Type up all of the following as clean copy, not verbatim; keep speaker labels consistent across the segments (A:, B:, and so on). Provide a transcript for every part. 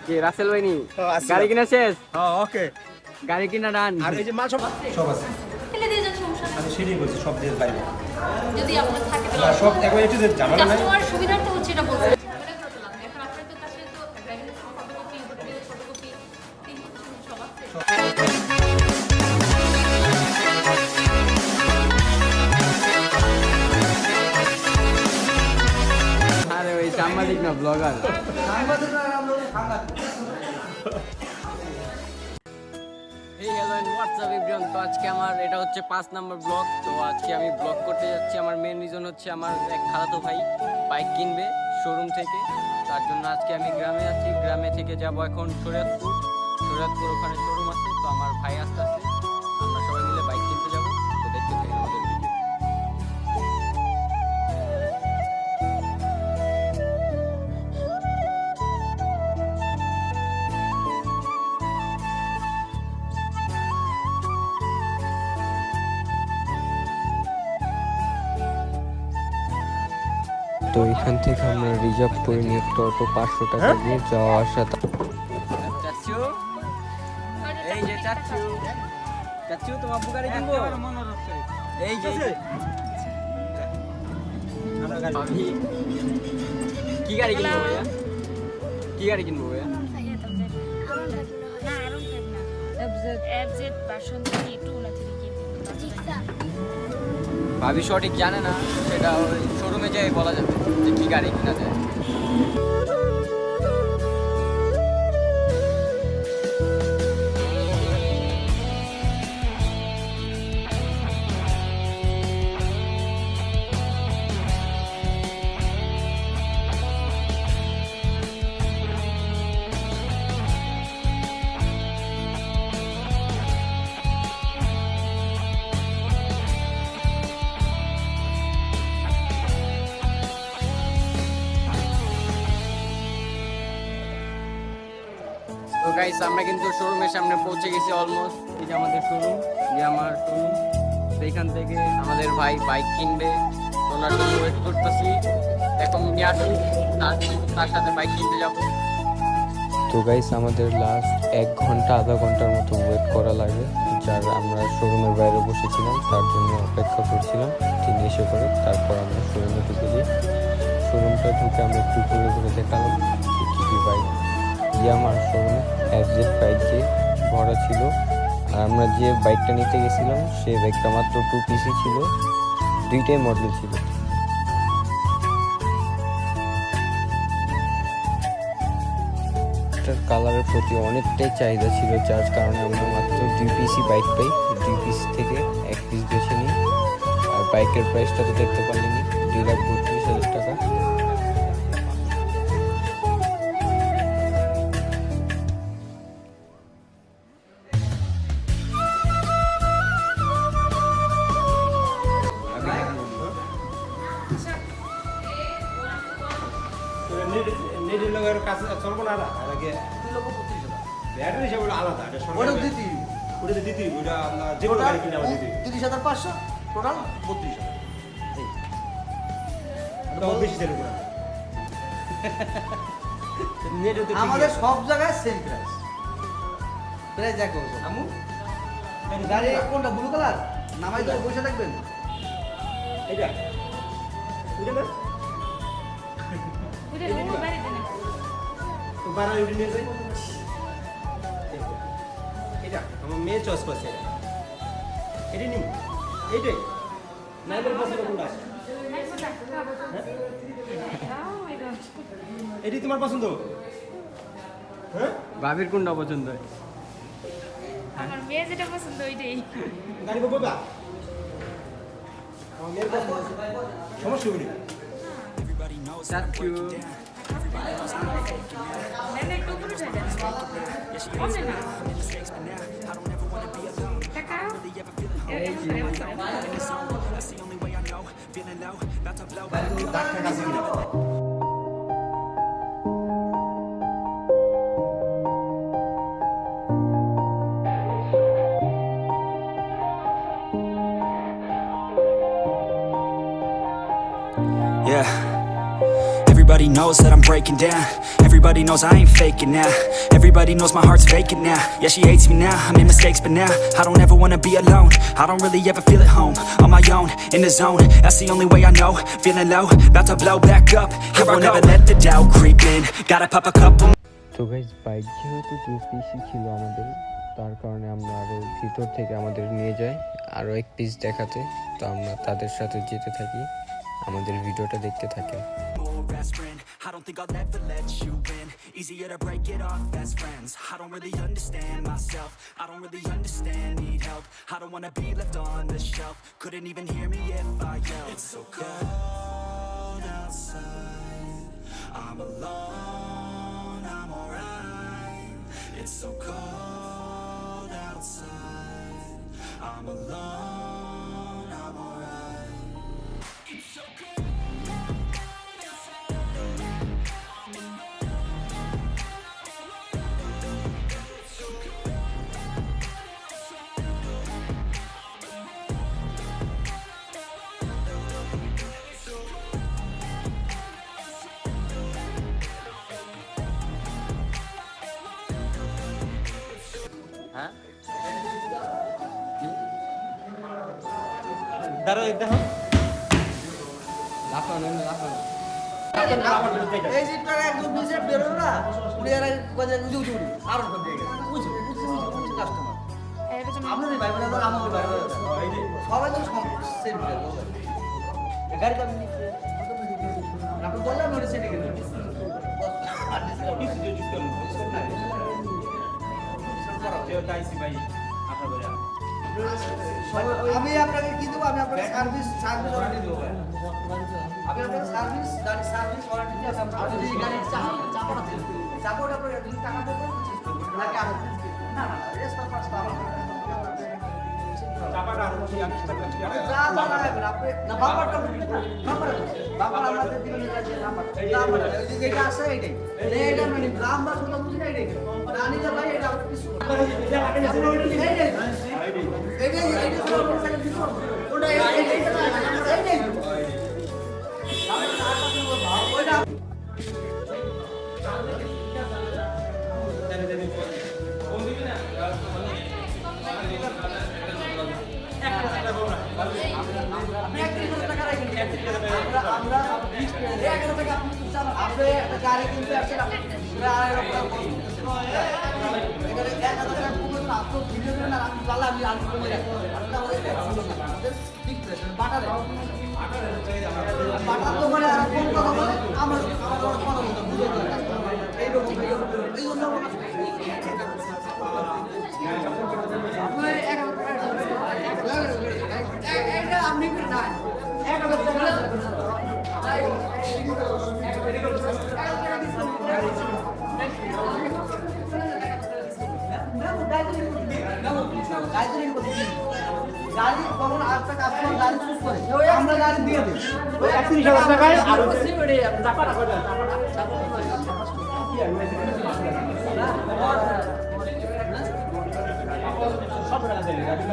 A: কি রাসেল ভাই নি গাড়ি কিনা শেষ?
B: ওকে।
A: গাড়ি কিনা ডান।
B: আর এই যে মাল সব আছে।
C: ফেলে দিয়ে যান, সমস্যা নেই।
B: আমি সেটাই বলছি, সব দিয়ে পারি।
C: যদি আপনার থাকে
B: না, সব একবার একটু ঝামেলা নাই।
C: কাস্টমার সুবিধার্থে হচ্ছে এটা বলছি। মনে করে দিলাম। এখন আপনাদের কাছে তো ড্রাইভিং লাইসেন্স ফটোকপি, হোটেলের ফটোকপি, তিন সব আছে।
A: আরে ওই সাংবাদিক না, ব্লগার। এই হ্যালো এন্ড হোয়াটসঅ্যাপ এভরিওয়ান। তো আজকে আমার এটা হচ্ছে 5 নম্বর ব্লগ। তো আজকে আমি ব্লগ করতে যাচ্ছি। আমার মেন রিজন হচ্ছে আমার এক খালাতো ভাই বাইক কিনবে শোরুম থেকে। তার জন্য আজকে আমি গ্রামে আছি। গ্রামে থেকে যাব এখন শরীয়তপুর। শরীয়তপুর ওখানে শোরুম আছে। তো আমার ভাই আসতেছে, আমরা সবাই মিলে বাইক কিনতে যাব। তো দেখতে থাকেন আমাদের ভিডিও।
D: তো এখান থেকে আমরা রিজার্ভ করে নিয়ে একটা অটো 500 টাকা দিয়ে যাওয়া আসা।
A: চাচু, এই যে চাচু। চাচু তোমার আব্বু গাড়ি কিনবো? এই যে ভাবি, কি গাড়ি কিনবো ভাইয়া? কি গাড়ি কিনবো ভাইয়া? ভাবি সঠিক জানে না, সেটা ওই শোরুমে যেয়ে বলা যাবে যে কি গাড়ি কিনা যায়। তো গাইস, আমরা কিন্তু শোরুমের সামনে পৌঁছে গেছি অলমোস্ট। এই যে আমাদের শোরুম, যে আমার শোরুম। তো এখান থেকে আমাদের ভাই বাইক কিনবে, ওনার জন্য ওয়েট করতেছি। এখন উনি আসুন, তার সাথে বাইক কিনতে যাব।
D: তো গাইস, আমাদের লাস্ট 1 ঘন্টা আধা ঘন্টার মতো ওয়েট করা লাগে। যার আমরা শোরুমের বাইরে বসেছিলাম, তার জন্য অপেক্ষা করছিলাম তিনি এসে করে। তারপর আমরা শোরুমে ঢুকে যাই। শোরুমটা ঢুকে আমরা একটু ঘুরে ঘুরে দেখালাম যে কী কী বাইক আমার শোরুমে FZ 5J ভরা ছিল। আর আমরা যে বাইকটা নিতে গেছিলাম সেই বাইকটা মাত্র 2 পিসই ছিল, 2টাই মডেল ছিল। এটার কালারের প্রতি অনেকটাই চাহিদা ছিল, যার কারণে আমরা মাত্র 2 পিসই বাইক পাই। 2 পিস থেকে 1 পিস বেছে নিই। আর বাইকের প্রাইসটা তো দেখতে পারলেনি, 2,32,000 টাকা।
B: নেটের লোকের কাছে চলবো না, আগে ব্যাটারি হিসাবে আলাদা। ওটা দিতি, ওটা দিতি, ওটা আমরা যে কোনো গাড়ি কিনে আমরা দিতি
E: 30,500 টোটাল 32,000।
B: তো বেশি সেল করে নেটে তো
E: আমাদের সব জায়গায় সেম প্রাইস। প্রাইস এক বছর আমু গাড়ি কোনটা ব্লু কালার নামাই তো বসে থাকবেন।
B: এটা ওটা না তো বারা উঠে নিয়ে যাই। এটা আমার মেয়ে চয়েস করছে, এটা নিম। এইটাই নাইবের পছন্দ কোনটা? এটাই তোমার পছন্দ? হ্যাঁ,
A: ভাবির কোনটা পছন্দ হয়?
C: আমার মেয়ে যেটা পছন্দ ওইটাই।
B: গাড়ি বাবা আমার মেয়ের পছন্দ আছে, সমস্যা নেই।
A: চাচু,
C: মানে একটু উপরে চলে যাচ্ছে। কমে না। টাকা?
B: ডাক্তার কাছে গেলে
F: Everybody knows that I'm breaking down. Everybody knows I ain't faking now. Everybody knows my heart's vacant now. Yeah, she hates me now, I made mistakes but now I don't ever wanna be alone. I don't really ever feel at home. On my own, in the zone, that's the only way I know. Feeling low, about to blow back up. Here I never let the doubt creep in. Gotta pop a couple.
D: তো guys bike যেহেতু 2 পিসই ছিল আমাদের, তার কারণে আমরা আরও ভিতর থেকে আমাদের নিয়ে যাই আরও 1 পিস দেখাতে। তো আমরা তাদের সাথে যেতে থাকি, আমাদের ভিডিওটা দেখতে থাকেন।
F: More best friend, I don't think I'll ever let you in. Easier to break it off best friends. I don't really understand myself. I don't really understand, need help. I don't wanna be left on the shelf. Couldn't even hear me if I yelled. It's so cold outside. I'm alone, I'm alright. It's so cold outside. I'm alone, I'm alright. It's so cold.
A: হ্যাঁ
B: দাঁড়াও দেখো
A: লাফানো লাফানো
E: এই জিপটা একদম নিচে বেরো না, উনি আর বাজে উঠে উঠে উঠে আর কোন জায়গায় বুঝছো বুঝছো কাস্টমার আপনাদের ভাই বোনেরা আমাদের ভাই বোনেরা সবাই তো সেম গাড়ি তো আমি আপনি বললাম ওটা সেটে গেল আমি আপনাকে কি দেবো, আমি আপনাকে সার্ভিস ওয়ারেন্টি দেবো। আমি আপনাকে সার্ভিস ওয়ারেন্টি দিয়ে আপনি যদি গাড়ির চাপাটা আপনাকে যদি টাকা দেবো নাকি আমি না না রেস্টার ফার্স্ট আমার
B: চাপাটা আর কি আমি স্টার্ট করছি
E: যা যা লাগবে আপনি না বাবারটা বাবার আমাদের দিবেন কাছে নাম্বার এটা আছে এইটাই এটা মানে নাম্বার শুধু বুঝি না এইটাই রানী দা ভাই এটা আপনি কিছু গাড়ি কিনতে আসছেন বাটার দোকানে আর কোন কথা বলে আমার কথা বলতে বুঝে এইরকম এই জন্য আপনি না 1000 টাকা গাড়ি কখন আটটা কাস্টমার গাড়ি চুজ করে আমরা গাড়ি দিয়ে দিই
B: 31000 টাকায় আর
E: চাপাটা
B: সব টাকা দেয় গাড়ি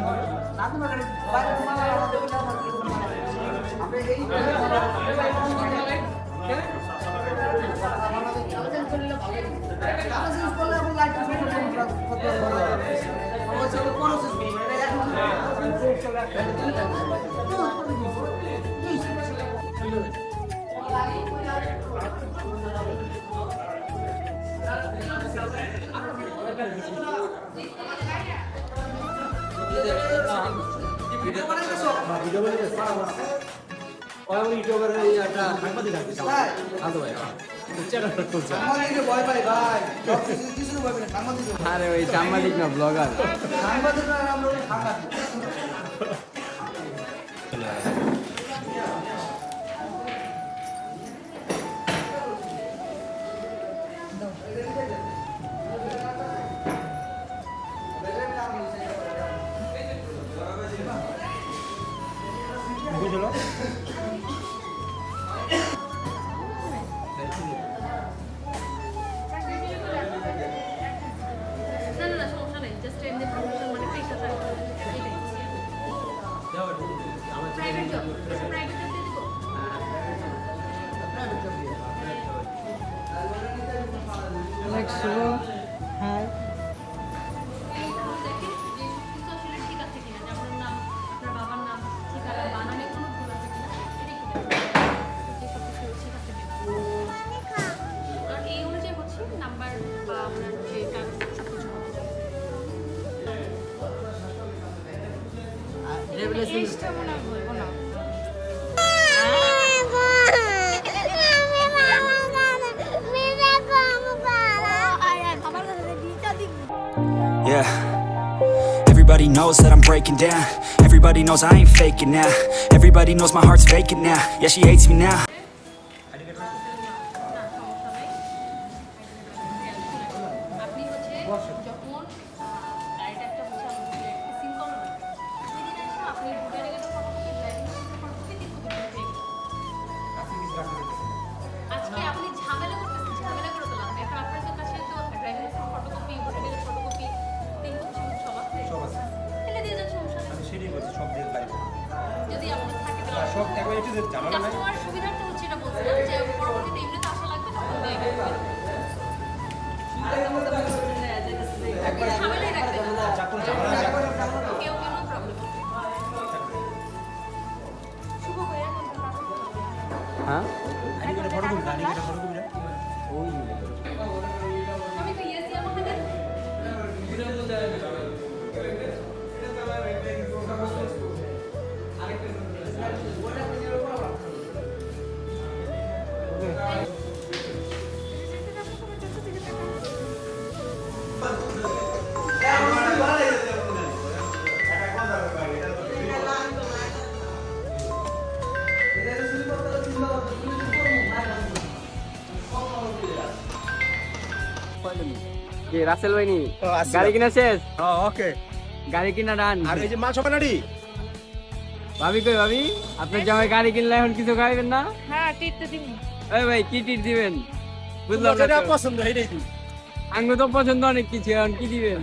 E: না তোমার গাড়ি বাইরে তোমার আপনি এই করলে আপনি লাইট করতে
B: ইউটিউবের একটা সাংবাদিক আছে আদো ভাই চ্যানেলটা খুলছে
E: সাংবাদিক ভয় পাই ভাই কিছু ভয় পাই সাংবাদিক
A: আরে ওই সাংবাদিক না ব্লগার
E: সাংবাদিক আমরা সাংবাদিক
B: বুঝলো
C: না সমস্যা নেই, জাস্ট এমনি প্রমোশন মানে পেশা থাকবে এটাই প্রাইভেট জব দিয়ে দিব।
E: হাই
C: দেখেন যে সবকিছু আসলে ঠিক আছে কিনা, যে আপনার নাম, আপনার বাবার নাম, ঠিকানা, বানানে কোনো ভুল আছে কিনা, এটা একটু দেখেন যে সবকিছু ঠিক আছে কিনা। কারণ এই অনুযায়ী হচ্ছে নাম্বার বা আপনার যে কাগজ সবকিছু হবে। এইটা মনে হয় বলবো না।
F: Yeah. Everybody knows that I'm breaking down. Everybody knows I ain't faking now. Everybody knows my heart's vacant now. Yeah, she hates me now.
C: না, সমস্যা নাই। আপনি হচ্ছে যখন গাড়িটা একটা হচ্ছে আমাকে সিম করানো লাগবে, সেদিন এসে আপনি ভোটার আইডি ফটোকপি, ড্রাইভিং লাইসেন্সের ফটোকপি, 3 কপি করে দিয়ে গেলেন। আজকে আপনি ঝামেলা করতেছেন, ঝামেলা করে তো লাভ নেই। এখন আপনার কাছে তো driving licence photocopy, voter ID photocopy, 3 copy সব আছে।
B: সব আছে।
C: ফেলে দিয়ে যান, সমস্যা নেই।
B: আমি সেটাই বলছি, সব দিয়ে লাইভ
C: যদি আপনার থাকে তাহলে
B: সব একবার একটু যে ঝামেলা নাই।
C: কাস্টমার সুবিধার্থে হচ্ছে এটা বলছিলাম যে পরবর্তীতে এমনিতে আসা লাগবে তখন দিয়ে গেলেন। ঝামেলাই রাখবেন না।
B: চাকুর ঝামেলা নাই।
C: কেউ কেন প্রবলেম। শুভ ভাইয়া
D: হ্যাঁ
B: আইডি কার্ডে ফটো কপি, আইডি কার্ডে ফটো কপিটা
C: আমি তো ইয়েসি আমাকে দেন।
A: কি রাসেল ভাই নি গাড়ি কিনা শেষ?
B: ওকে।
A: গাড়ি কিনা ডান।
B: আর এই যে মাল সব নাড়ি
A: ভাবি কই ভাবি? আপনার জামাই গাড়ি কিনলে এখন কিছু খাইবেন না?
C: হ্যাঁ টিট তো দিন।
A: এই ভাই কি টিট দিবেন? বুঝলাম না
B: যেটা
A: তো।
B: পছন্দ এইটাই দিই,
A: আঙ্গু তো পছন্দ অনেক কিছু, এখন কি দিবেন?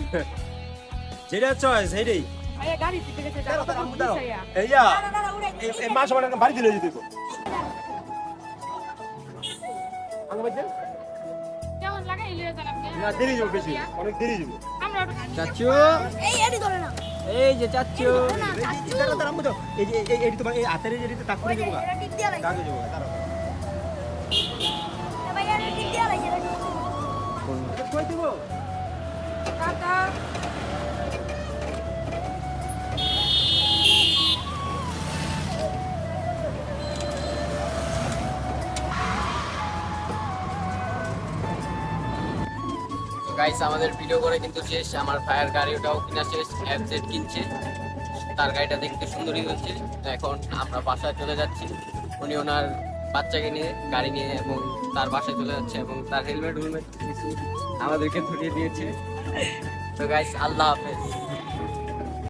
B: যেটা চয়েস এইটাই।
C: আরে গাড়ি টিট গেছে
B: দাঁড়াও, এই যা এই মাল সব বাড়ি দিলে যদি দেখো আঙ্গ বাজে
C: কেমন লাগে ইলিয়া জান আপনি?
B: না দেরি যাবে, বেশি অনেক দেরি যাবে।
C: আমরা
A: চাচ্চু,
G: এই এডি ধরে না
A: এই যে চাচ্চু।
G: না চাচু
B: দাঁড়াও বুঝো, এই যে এই তোমার এই হাতের এই যে তাক করে দেবো,
G: এটা টিক দিয়া লাগে
B: কাকে দেবো, দাঁড়াও
G: ভাই এটা টিক দিয়া লাগে এটা
B: কই দেবো।
G: টাটা
A: গাইস আমাদের ভিডিও করে কিন্তু শেষ, আমার ফায়ার গাড়িটাও কিনা শেষ, এফজেড কিনছে, তার গাড়িটা দেখতে সুন্দরই হচ্ছে। এখন আমরা বাসায় চলে যাচ্ছি, উনি ওনার বাচ্চাকে নিয়ে গাড়ি নিয়ে এবং তার বাসায় চলে যাচ্ছে এবং তার হেলমেট কিছু আমাদেরকে ধরিয়ে দিয়েছে। তো গাইস আল্লাহ হাফেজ।